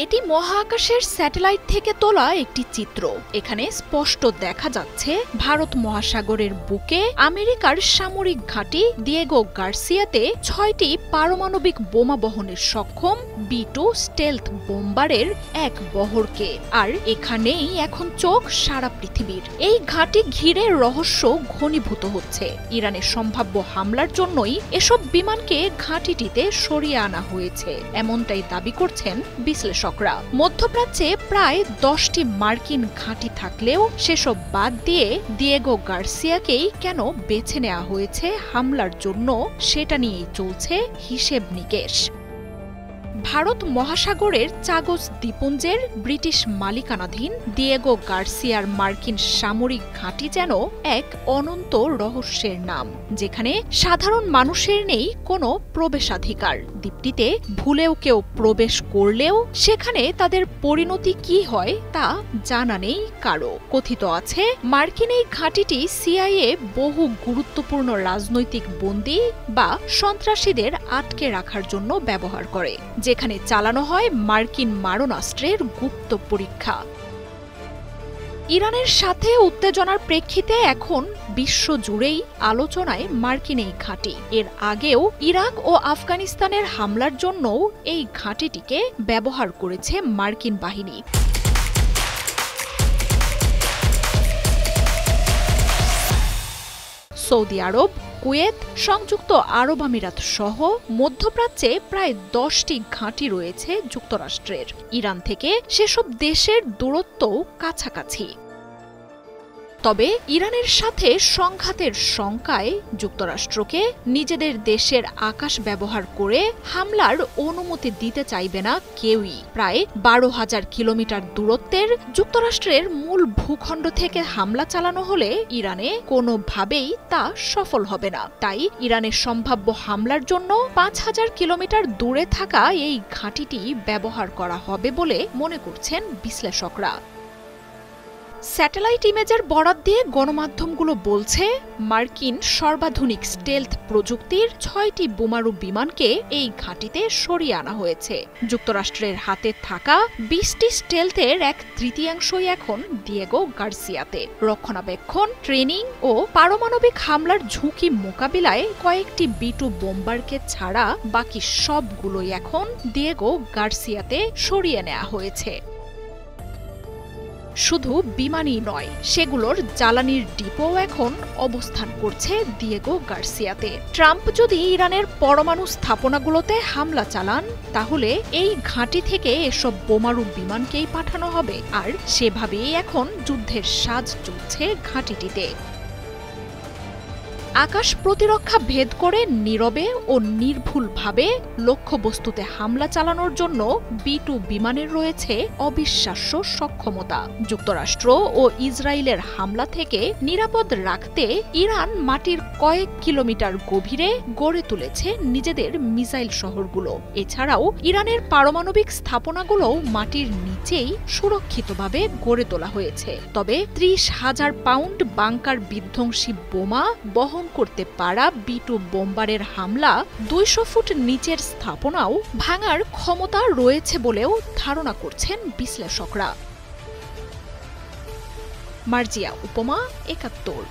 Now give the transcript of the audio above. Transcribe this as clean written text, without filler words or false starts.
এটি মহাকাশের স্যাটেলাইট থেকে তোলা একটি চিত্র। এখানে স্পষ্ট দেখা যাচ্ছে ভারত মহাসাগরের বুকে আমেরিকার সামরিক ঘাঁটি দিয়েগো গার্সিয়াতে ৬টি পারমাণবিক বোমা বহনের সক্ষম B-2 স্টেলথ বোম্বারের এক বহরকে। আর এখানেই এখন চোখ সারা পৃথিবীর। এই ঘাঁটি ঘিরে রহস্য ঘনীভূত হচ্ছে। ইরানের সম্ভাব্য হামলার জন্যই এসব বিমানকে ঘাঁটিটিতে সরিয়ে আনা হয়েছে, এমনটাই দাবি করছেন বিশ্লেষকরা। মধ্যপ্রাচ্যে প্রায় 10টি মার্কিন ঘাঁটি থাকলেও সেসব বাদ দিয়ে দিয়েগো গার্সিয়াকেই কেন বেছে নেওয়া হয়েছে হামলার জন্য, সেটা নিয়েই চলছে হিসেব নিকেশ। ভারত মহাসাগরের চাগোস দ্বীপপুঞ্জের ব্রিটিশ মালিকানাধীন দিয়েগো গার্সিয়ার মার্কিন সামরিক ঘাঁটি যেন এক অনন্ত রহস্যের নাম, যেখানে সাধারণ মানুষের নেই কোনো প্রবেশাধিকার। দ্বীপটিতে ভুলেও কেউ প্রবেশ করলেও সেখানে তাদের পরিণতি কি হয় তা জানা নেই কারো। কথিত আছে মার্কিন এই ঘাঁটিটি সিআইএ বহু গুরুত্বপূর্ণ রাজনৈতিক বন্দী বা সন্ত্রাসীদের আটকে রাখার জন্য ব্যবহার করে, যেখানে চালানো হয় মার্কিন মারণাস্ত্রের গুপ্ত পরীক্ষা। ইরানের সাথে উত্তেজনার প্রেক্ষিতে এখন বিশ্বজুড়েই আলোচনায় মার্কিন এই ঘাঁটি। এর আগেও ইরাক ও আফগানিস্তানের হামলার জন্যও এই ঘাঁটিটিকে ব্যবহার করেছে মার্কিন বাহিনী। সৌদি আরব, কুয়েত, সংযুক্ত আরব আমিরাত সহ মধ্যপ্রাচ্যে প্রায় 10টি ঘাঁটি রয়েছে যুক্তরাষ্ট্রের। ইরান থেকে সেসব দেশের দূরত্বও কাছাকাছি। তবে ইরানের সাথে সংঘাতের শঙ্কায় যুক্তরাষ্ট্রকে নিজেদের দেশের আকাশ ব্যবহার করে হামলার অনুমতি দিতে চাইবে না কেউই। প্রায় 12,000 কিলোমিটার দূরত্বের যুক্তরাষ্ট্রের মূল ভূখণ্ড থেকে হামলা চালানো হলে ইরানে কোনোভাবেই তা সফল হবে না। তাই ইরানের সম্ভাব্য হামলার জন্য 5,000 কিলোমিটার দূরে থাকা এই ঘাঁটিটি ব্যবহার করা হবে বলে মনে করছেন বিশ্লেষকরা। স্যাটেলাইট ইমেজের বরাত দিয়ে গণমাধ্যমগুলো বলছে মার্কিন সর্বাধুনিক স্টেলথ প্রযুক্তির 6টি বোমারু বিমানকে এই ঘাঁটিতে সরিয়ে আনা হয়েছে। যুক্তরাষ্ট্রের হাতে থাকা 20টি স্টেলথের 1/3 এখন দিয়েগো গার্সিয়াতে। রক্ষণাবেক্ষণ, ট্রেনিং ও পারমাণবিক হামলার ঝুঁকি মোকাবিলায় কয়েকটি B-2 বোম্বারকে ছাড়া বাকি সবগুলোই এখন দিয়েগো গার্সিয়াতে সরিয়ে নেওয়া হয়েছে। শুধু বিমানই নয়, সেগুলোর জ্বালানির ডিপো এখন অবস্থান করছে দিয়েগো গার্সিয়াতে। ট্রাম্প যদি ইরানের পরমাণু স্থাপনাগুলোতে হামলা চালান, তাহলে এই ঘাঁটি থেকে এসব বোমারু বিমানকেই পাঠানো হবে। আর সেভাবেই এখন যুদ্ধের সাজ চলছে ঘাঁটিটিতে। আকাশ প্রতিরক্ষা ভেদ করে নীরবে ও নির্ভুলভাবে লক্ষ্যবস্তুতে হামলা চালানোর জন্য B-2 বিমানের রয়েছে অবিশ্বাস্য সক্ষমতা। যুক্তরাষ্ট্র ও ইসরায়েলের হামলা থেকে নিরাপদ রাখতে ইরান মাটির কয়েক কিলোমিটার গভীরে গড়ে তুলেছে নিজেদের মিসাইল শহরগুলো। এছাড়াও ইরানের পারমাণবিক স্থাপনাগুলোও মাটির নিচেই সুরক্ষিতভাবে গড়ে তোলা হয়েছে। তবে 30,000 পাউন্ড বাংকার বিধ্বংসী বোমা বহন করতে পারা B-2 বোম্বারের হামলা 200 ফুট নিচের স্থাপনাও ভাঙার ক্ষমতা রয়েছে বলেও ধারণা করছেন বিশ্লেষকরা। মার্জিয়া উপমা, ৭১।